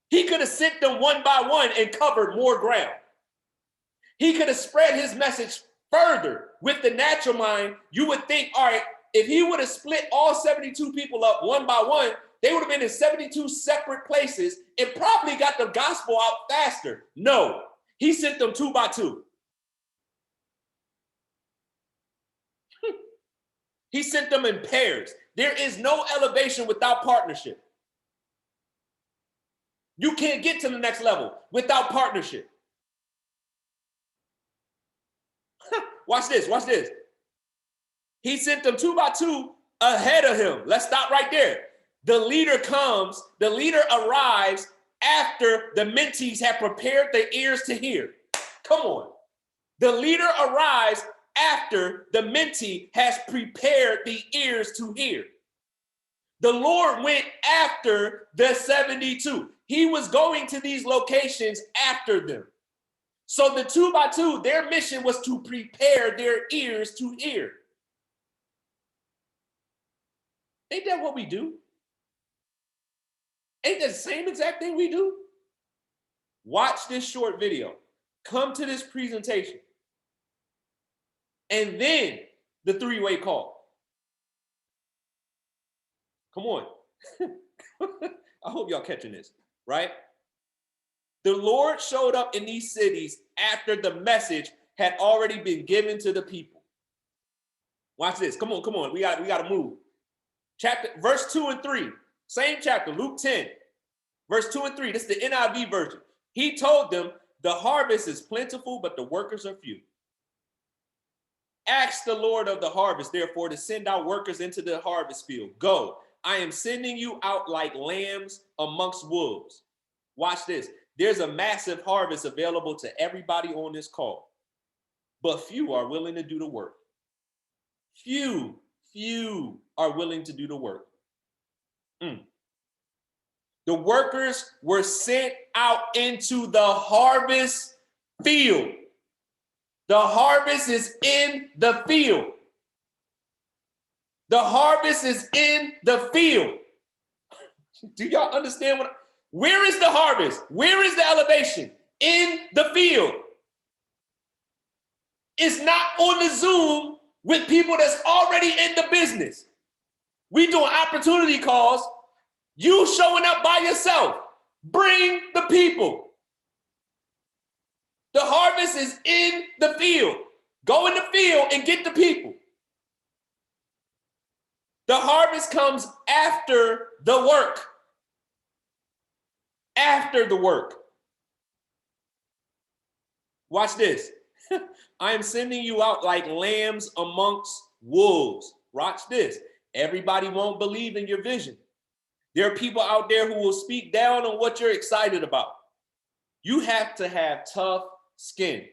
He could have sent them 1 by 1 and covered more ground. He could have spread his message further. With the natural mind, you would think, all right, if he would have split all 72 people up 1 by 1, they would have been in 72 separate places and probably got the gospel out faster. No, he sent them 2 by 2. He sent them in pairs. There is no elevation without partnership. You can't get to the next level without partnership. Watch this, watch this. He sent them 2 by 2 ahead of him. Let's stop right there. The leader comes, the leader arrives after the mentees have prepared their ears to hear. Come on. The leader arrives after the mentee has prepared the ears to hear. The Lord went after the 72. He was going to these locations after them. So the 2 by 2, their mission was to prepare their ears to hear. Ain't that what we do? Ain't that the same exact thing we do? Watch this short video. Come to this presentation. And then the 3-way call. Come on. I hope y'all catching this, right? The Lord showed up in these cities after the message had already been given to the people. Watch this. Come on, come on. We got to move. Verse 2 and 3. Same chapter, Luke 10. Verse 2 and 3. This is the NIV version. He told them, the harvest is plentiful, but the workers are few. Ask the Lord of the harvest, therefore, to send out workers into the harvest field. Go. I am sending you out like lambs amongst wolves. Watch this. There's a massive harvest available to everybody on this call, but few are willing to do the work. Few are willing to do the work. The workers were sent out into the harvest field. The harvest is in the field. The harvest is in the field. Do y'all understand where is the harvest? Where is the elevation? In the field. It's not on the Zoom with people that's already in the business. We doing opportunity calls. You showing up by yourself. Bring the people. The harvest is in the field. Go in the field and get the people. The harvest comes after the work. After the work. Watch this. I am sending you out like lambs amongst wolves. Watch this. Everybody won't believe in your vision. There are people out there who will speak down on what you're excited about. You have to have tough skin.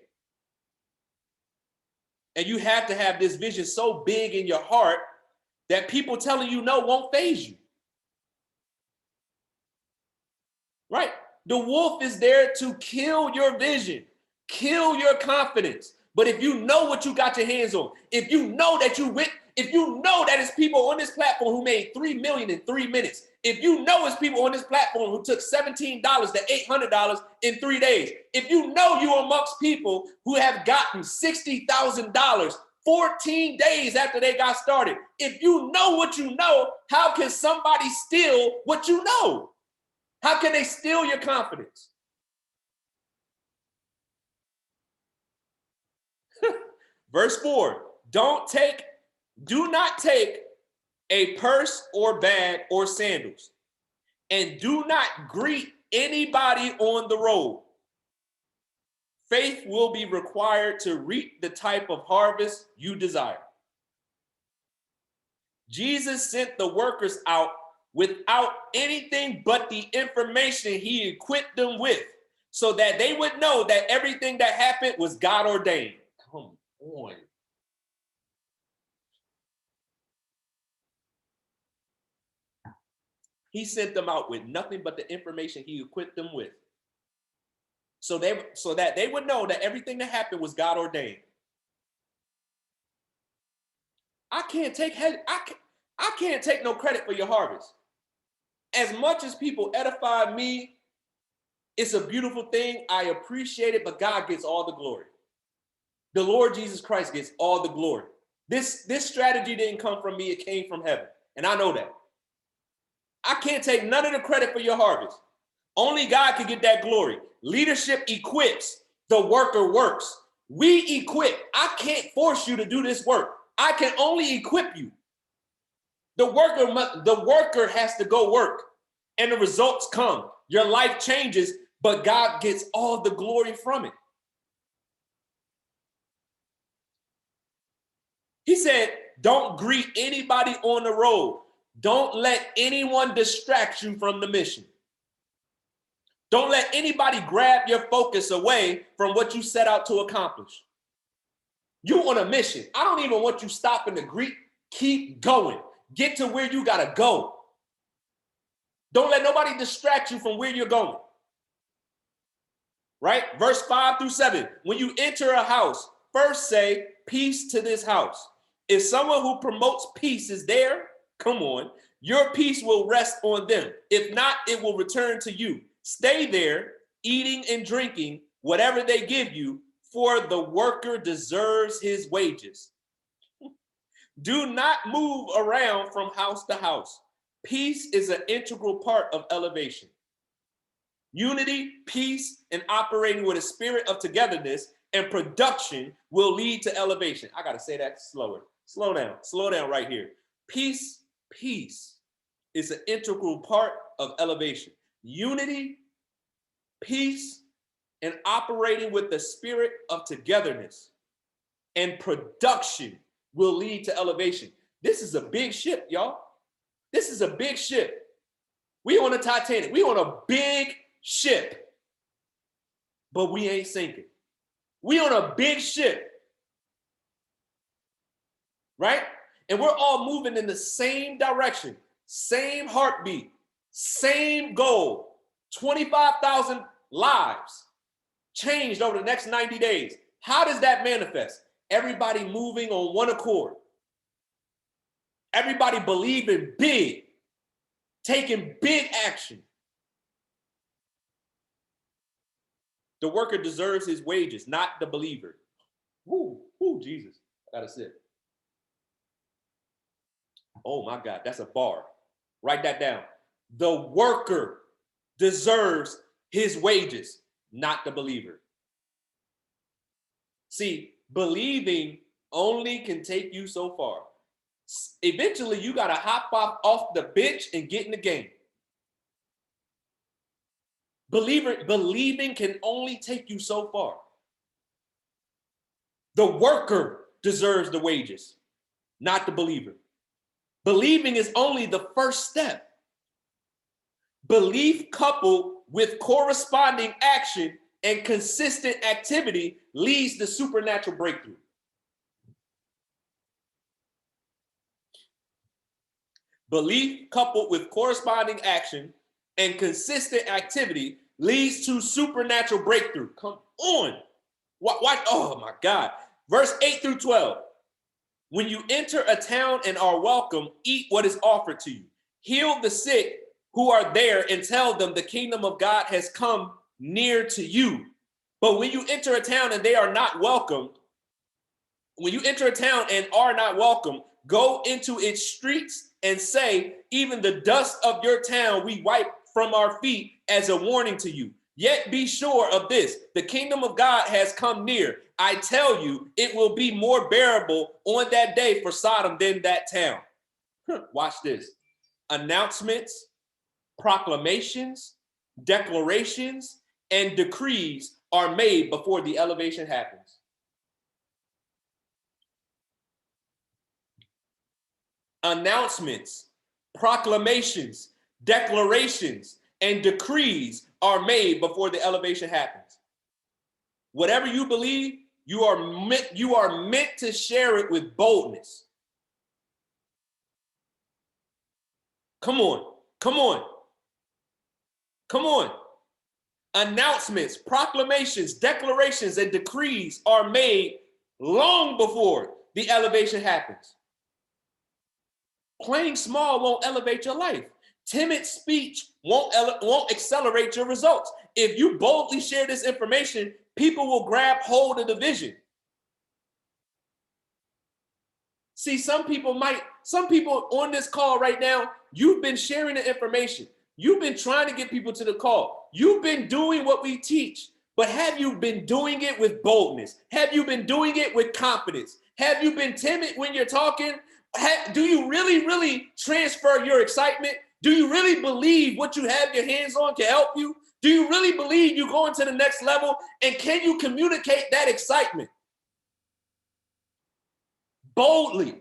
And you have to have this vision so big in your heart that people telling you no won't faze you. Right? The wolf is there to kill your vision, kill your confidence. But if you know what you got your hands on, if you know that it's people on this platform who made $3 million in 3 minutes, if you know it's people on this platform who took $17 to $800 in 3 days, if you know you're amongst people who have gotten $60,000 14 days after they got started, if you know what you know, how can somebody steal what you know? How can they steal your confidence? Verse 4, do not take a purse or bag or sandals, and do not greet anybody on the road. Faith will be required to reap the type of harvest you desire. Jesus sent the workers out without anything but the information he equipped them with, so that they would know that everything that happened was God ordained. Come on. He sent them out with nothing but the information he equipped them with, so that they would know that everything that happened was God ordained. I can't take no credit for your harvest. As much as people edify me, it's a beautiful thing. I appreciate it, but God gets all the glory. The Lord Jesus Christ gets all the glory. This strategy didn't come from me, it came from heaven. And I know that. I can't take none of the credit for your harvest. Only God can get that glory. Leadership equips, the worker works. We equip. I can't force you to do this work. I can only equip you. The worker has to go work, and the results come. Your life changes, but God gets all the glory from it. He said, don't greet anybody on the road. Don't let anyone distract you from the mission. Don't let anybody grab your focus away from what you set out to accomplish. You on a mission. I don't even want you stopping to greet. Keep going. Get to where you gotta go. Don't let nobody distract you from where you're going. Right? Verse 5 through 7. When you enter a house, first say, peace to this house. If someone who promotes peace is there, come on, your peace will rest on them. If not, it will return to you. Stay there, eating and drinking whatever they give you, for the worker deserves his wages. Do not move around from house to house. Peace is an integral part of elevation. Unity, peace, and operating with a spirit of togetherness and production will lead to elevation. I got to say that slower. Slow down right here. Peace is an integral part of elevation. Unity, peace, and operating with the spirit of togetherness and production will lead to elevation. This is a big ship, y'all. This is a big ship. We on a Titanic. We on a big ship, but we ain't sinking. We on a big ship, right? And we're all moving in the same direction, same heartbeat, same goal. 25,000 lives changed over the next 90 days. How does that manifest? Everybody moving on one accord. Everybody believing big, taking big action. The worker deserves his wages, not the believer. Woo, Jesus. I gotta sit. Oh my God, that's a bar. Write that down. The worker deserves his wages, not the believer. See, believing only can take you so far. Eventually, you got to hop off the bench and get in the game. Believing can only take you so far. The worker deserves the wages, not the believer. Believing is only the first step. Belief coupled with corresponding action and consistent activity leads to supernatural breakthrough. Belief coupled with corresponding action and consistent activity leads to supernatural breakthrough. Come on. Why? Oh my God. Verse 8 through 12. When you enter a town and are welcome, eat what is offered to you. Heal the sick who are there and tell them the kingdom of God has come near to you. But when you enter a town and they are not welcome, when you enter a town and are not welcome, go into its streets and say, even the dust of your town we wipe from our feet as a warning to you. Yet be sure of this, the kingdom of God has come near. I tell you, it will be more bearable on that day for Sodom than that town. Watch this. Announcements, proclamations, declarations, and decrees are made before the elevation happens. Announcements, proclamations, declarations, and decrees are made before the elevation happens. Whatever you believe, you are meant to share it with boldness. Come on, come on, come on. Announcements, proclamations, declarations, and decrees are made long before the elevation happens. Playing small won't elevate your life. Timid speech won't accelerate your results. If you boldly share this information, people will grab hold of the vision. See, some people on this call right now, you've been sharing the information. You've been trying to get people to the call. You've been doing what we teach, but have you been doing it with boldness? Have you been doing it with confidence? Have you been timid when you're talking? Do you really transfer your excitement? Do you really believe what you have your hands on can help you? Do you really believe you're going to the next level? And can you communicate that excitement boldly?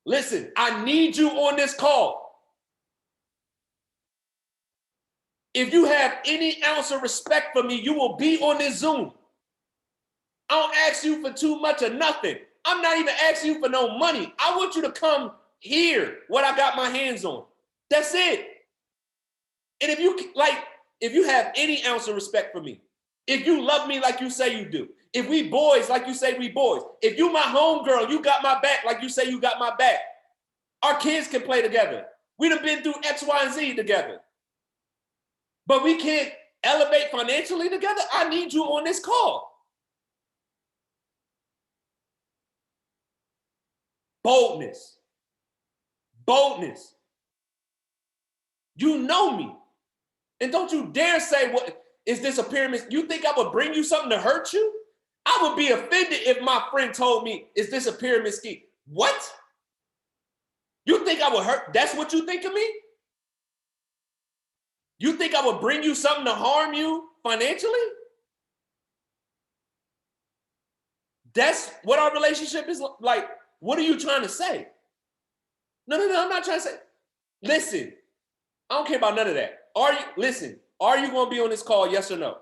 Listen, I need you on this call. If you have any ounce of respect for me, you will be on this Zoom. I don't ask you for too much or nothing. I'm not even asking you for no money. I want you to come hear what I got my hands on. That's it. And if you have any ounce of respect for me, if you love me like you say you do, if we boys like you say we boys, if you my homegirl, you got my back like you say you got my back, our kids can play together. We done been through X, Y, and Z together. But we can't elevate financially together. I need you on this call. Boldness. Boldness. You know me. And don't you dare say, what is this a pyramid? You think I would bring you something to hurt you? I would be offended if my friend told me, is this a pyramid scheme? What? You think I would hurt? That's what you think of me? You think I would bring you something to harm you financially? That's what our relationship is like. What are you trying to say? No, I'm not trying to say. Listen, I don't care about none of that. Are you going to be on this call, yes or no?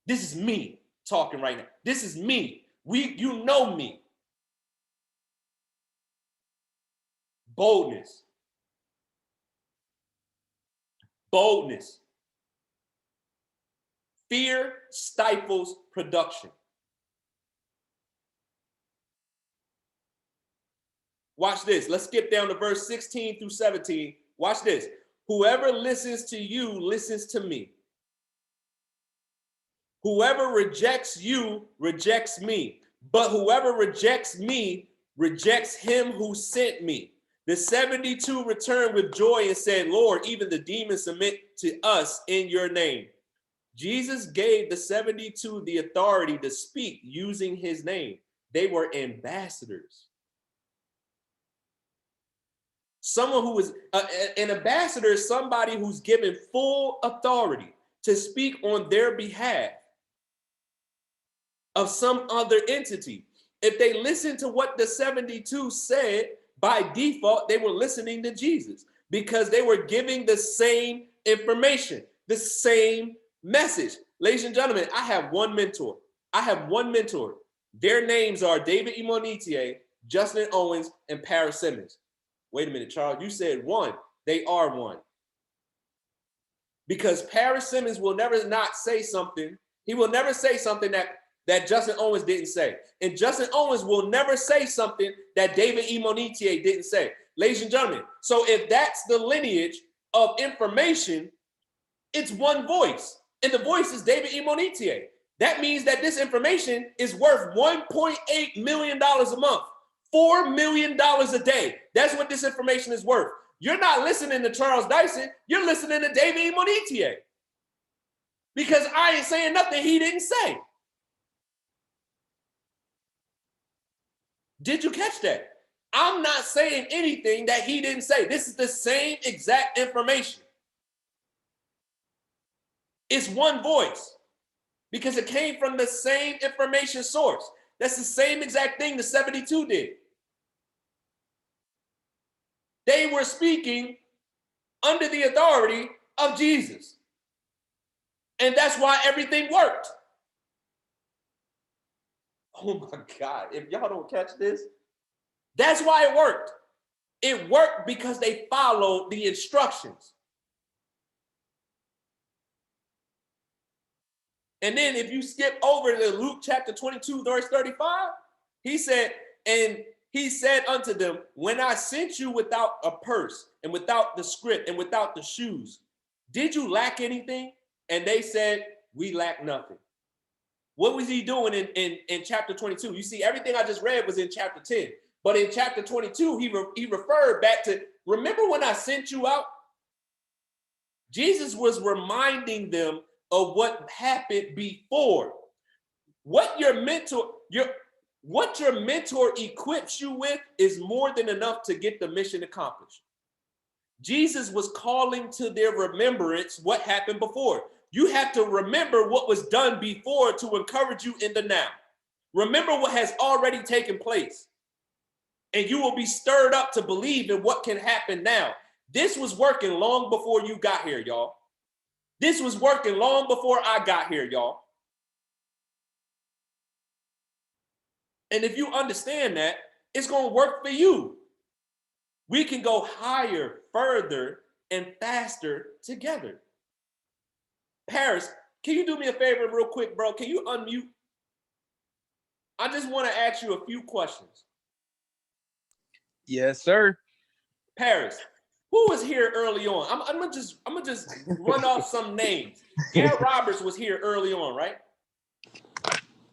This is me talking right now. This is me. You know me. Boldness. Boldness. Fear stifles production. Watch this. Let's skip down to verse 16 through 17. Watch this. Whoever listens to you listens to me. Whoever rejects you rejects me. But whoever rejects me rejects him who sent me. The 72 returned with joy and said, Lord, even the demons submit to us in your name. Jesus gave the 72 the authority to speak using his name. They were ambassadors. Someone who is an ambassador is somebody who's given full authority to speak on their behalf of some other entity. If they listen to what the 72 said, by default, they were listening to Jesus because they were giving the same information, the same message. Ladies and gentlemen, I have one mentor. Their names are David Imonitie, Justin Owens, and Paris Simmons. Wait a minute, Charles, you said one. They are one. Because Paris Simmons will never not say something. He will never say something that Justin Owens didn't say. And Justin Owens will never say something that David Imonitier didn't say. Ladies and gentlemen, so if that's the lineage of information, it's one voice. And the voice is David Imonitier. That means that this information is worth $1.8 million a month, $4 million a day. That's what this information is worth. You're not listening to Charles Dyson. You're listening to David Imonitier. Because I ain't saying nothing he didn't say. Did you catch that? I'm not saying anything that he didn't say. This is the same exact information. It's one voice because it came from the same information source. That's the same exact thing the 72 did. They were speaking under the authority of Jesus. And that's why everything worked. Oh my God, if y'all don't catch this, that's why it worked. It worked because they followed the instructions. And then if you skip over to Luke chapter 22, verse 35, he said, and he said unto them, when I sent you without a purse and without the script and without the shoes, did you lack anything? And they said, we lack nothing. What was he doing in chapter 22? You see, everything I just read was in chapter 10. But in chapter 22, he referred back to, remember when I sent you out? Jesus was reminding them of what happened before. What your mentor equips you with is more than enough to get the mission accomplished. Jesus was calling to their remembrance what happened before. You have to remember what was done before to encourage you in the now. Remember what has already taken place. And you will be stirred up to believe in what can happen now. This was working long before you got here, y'all. This was working long before I got here, y'all. And if you understand that, it's going to work for you. We can go higher, further, and faster together. Paris, can you do me a favor real quick, bro? Can you unmute? I just want to ask you a few questions. Yes, sir. Paris, who was here early on? I'm gonna just run off some names. Garrett Roberts was here early on, right?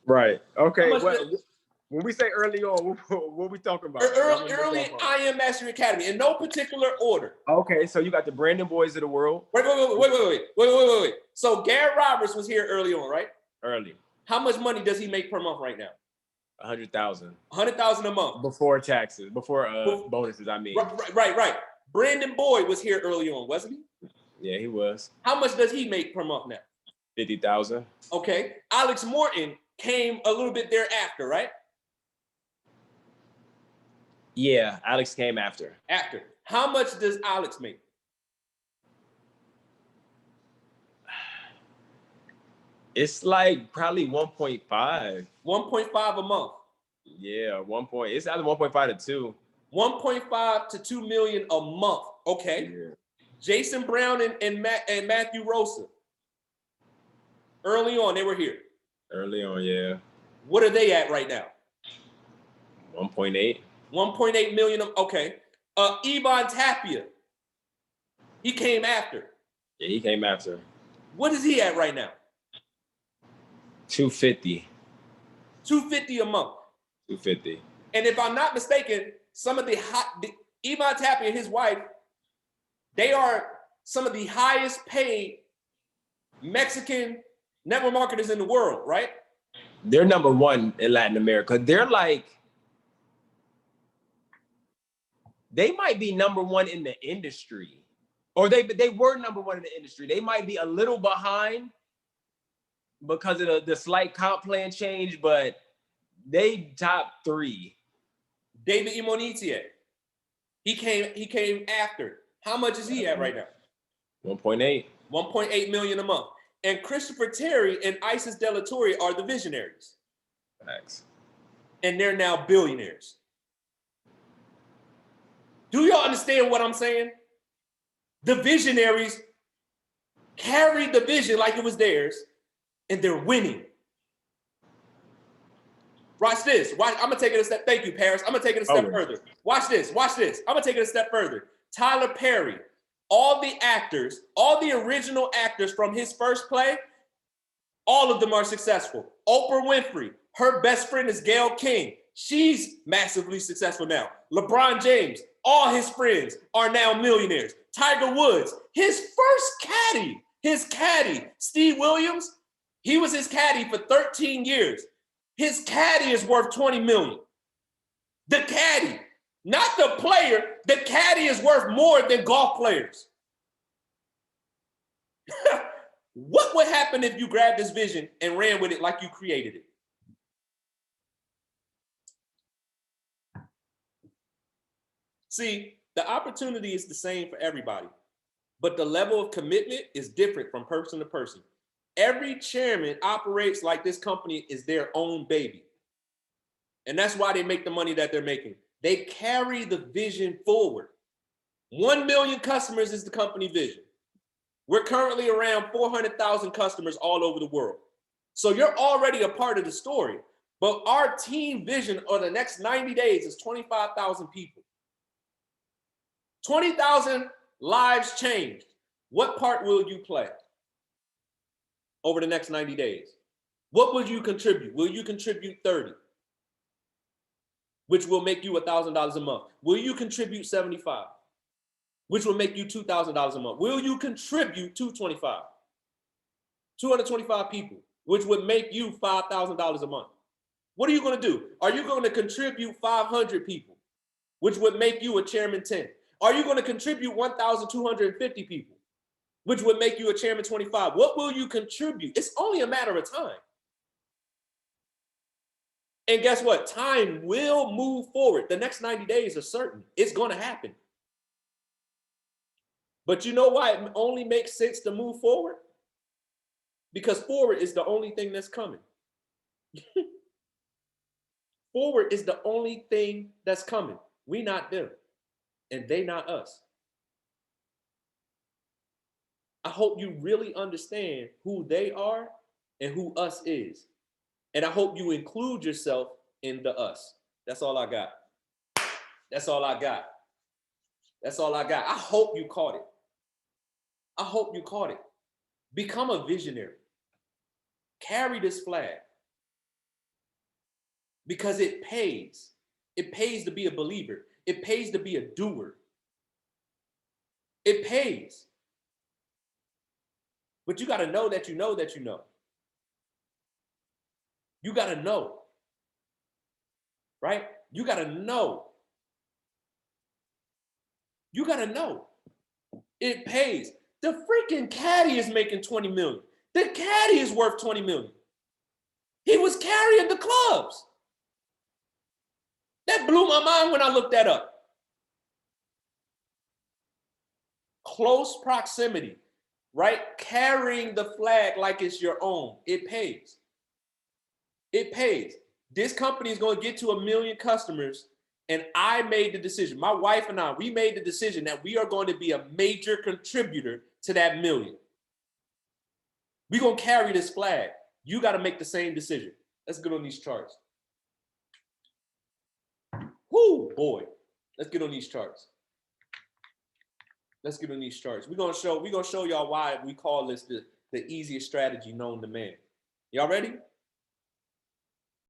Right. Okay. When we say early on, what we talking about? Early I Am Mastery Academy, in no particular order. Okay, so you got the Brandon Boys of the world. Wait. So Garrett Roberts was here early on, right? Early. How much money does he make per month right now? 100,000. 100,000 a month. Before taxes, before bonuses, I mean. Right. Brandon Boyd was here early on, wasn't he? Yeah, he was. How much does he make per month now? 50,000. Okay. Alex Morton came a little bit thereafter, right? Yeah, Alex came after. After. How much does Alex make? It's like probably 1.5. 1.5 a month. Yeah, it's either 1.5 to 2. 1.5 to 2 million a month. Okay. Yeah. Jason Brown and Matthew Rosa. Early on, they were here. Early on, yeah. What are they at right now? 1.8. 1.8 million. Okay. Ivan Tapia. He came after. Yeah, he came after. What is he at right now? 250. 250 a month. 250. And if I'm not mistaken, some of the Ivan Tapia and his wife, they are some of the highest paid Mexican network marketers in the world, right? They're number one in Latin America. They're like, they might be number one in the industry, or they were number one in the industry. They might be a little behind because of the slight comp plan change, but they top 3. David Imonitier. He came after. How much is he at right now? 1.8. 1.8 million a month. And Christopher Terry and Isis De La Torre are the visionaries. Thanks. And they're now billionaires. Do y'all understand what I'm saying? The visionaries carried the vision like it was theirs, and they're winning. Watch this. I'm going to take it a step. Thank you, Paris. I'm going to take it a step further. Watch this. Watch this. I'm going to take it a step further. Tyler Perry, all the actors, all the original actors from his first play, all of them are successful. Oprah Winfrey, her best friend is Gayle King. She's massively successful now. LeBron James, all his friends are now millionaires. Tiger Woods, his caddy, Steve Williams, he was his caddy for 13 years. His caddy is worth 20 million. The caddy, not the player, the caddy is worth more than golf players. What would happen if you grabbed this vision and ran with it like you created it? See, the opportunity is the same for everybody, but the level of commitment is different from person to person. Every chairman operates like this company is their own baby. And that's why they make the money that they're making. They carry the vision forward. 1 million customers is the company vision. We're currently around 400,000 customers all over the world. So you're already a part of the story. But our team vision on the next 90 days is 25,000 people. 20,000 lives changed. What part will you play over the next 90 days? What will you contribute? Will you contribute 30? Which will make you $1,000 a month. Will you contribute 75? Which will make you $2,000 a month. Will you contribute 225? 225 people, which would make you $5,000 a month. What are you going to do? Are you going to contribute 500 people, which would make you a chairman 10? Are you going to contribute 1,250 people, which would make you a chairman 25? What will you contribute? It's only a matter of time. And guess what? Time will move forward. The next 90 days are certain. It's going to happen. But you know why it only makes sense to move forward? Because forward is the only thing that's coming. Forward is the only thing that's coming. We not them, and they not us. I hope you really understand who they are and who us is. And I hope you include yourself in the us. That's all I got. That's all I got. That's all I got. I hope you caught it. I hope you caught it. Become a visionary. Carry this flag. Because it pays. It pays to be a believer. It pays to be a doer. It pays. But you got to know that you know that you know. You got to know. Right? You got to know. You got to know. It pays. The freaking caddy is making 20 million. The caddy is worth 20 million. He was carrying the clubs. That blew my mind when I looked that up. Close proximity, right? Carrying the flag like it's your own. It pays. It pays. This company is going to get to 1 million customers, and I made the decision. My wife and I, we made the decision that we are going to be a major contributor to that million. We're going to carry this flag. You got to make the same decision. Let's get on these charts. Whoo, boy. Let's get on these charts. Let's get on these charts. We're gonna show y'all why we call this the easiest strategy known to man. Y'all ready?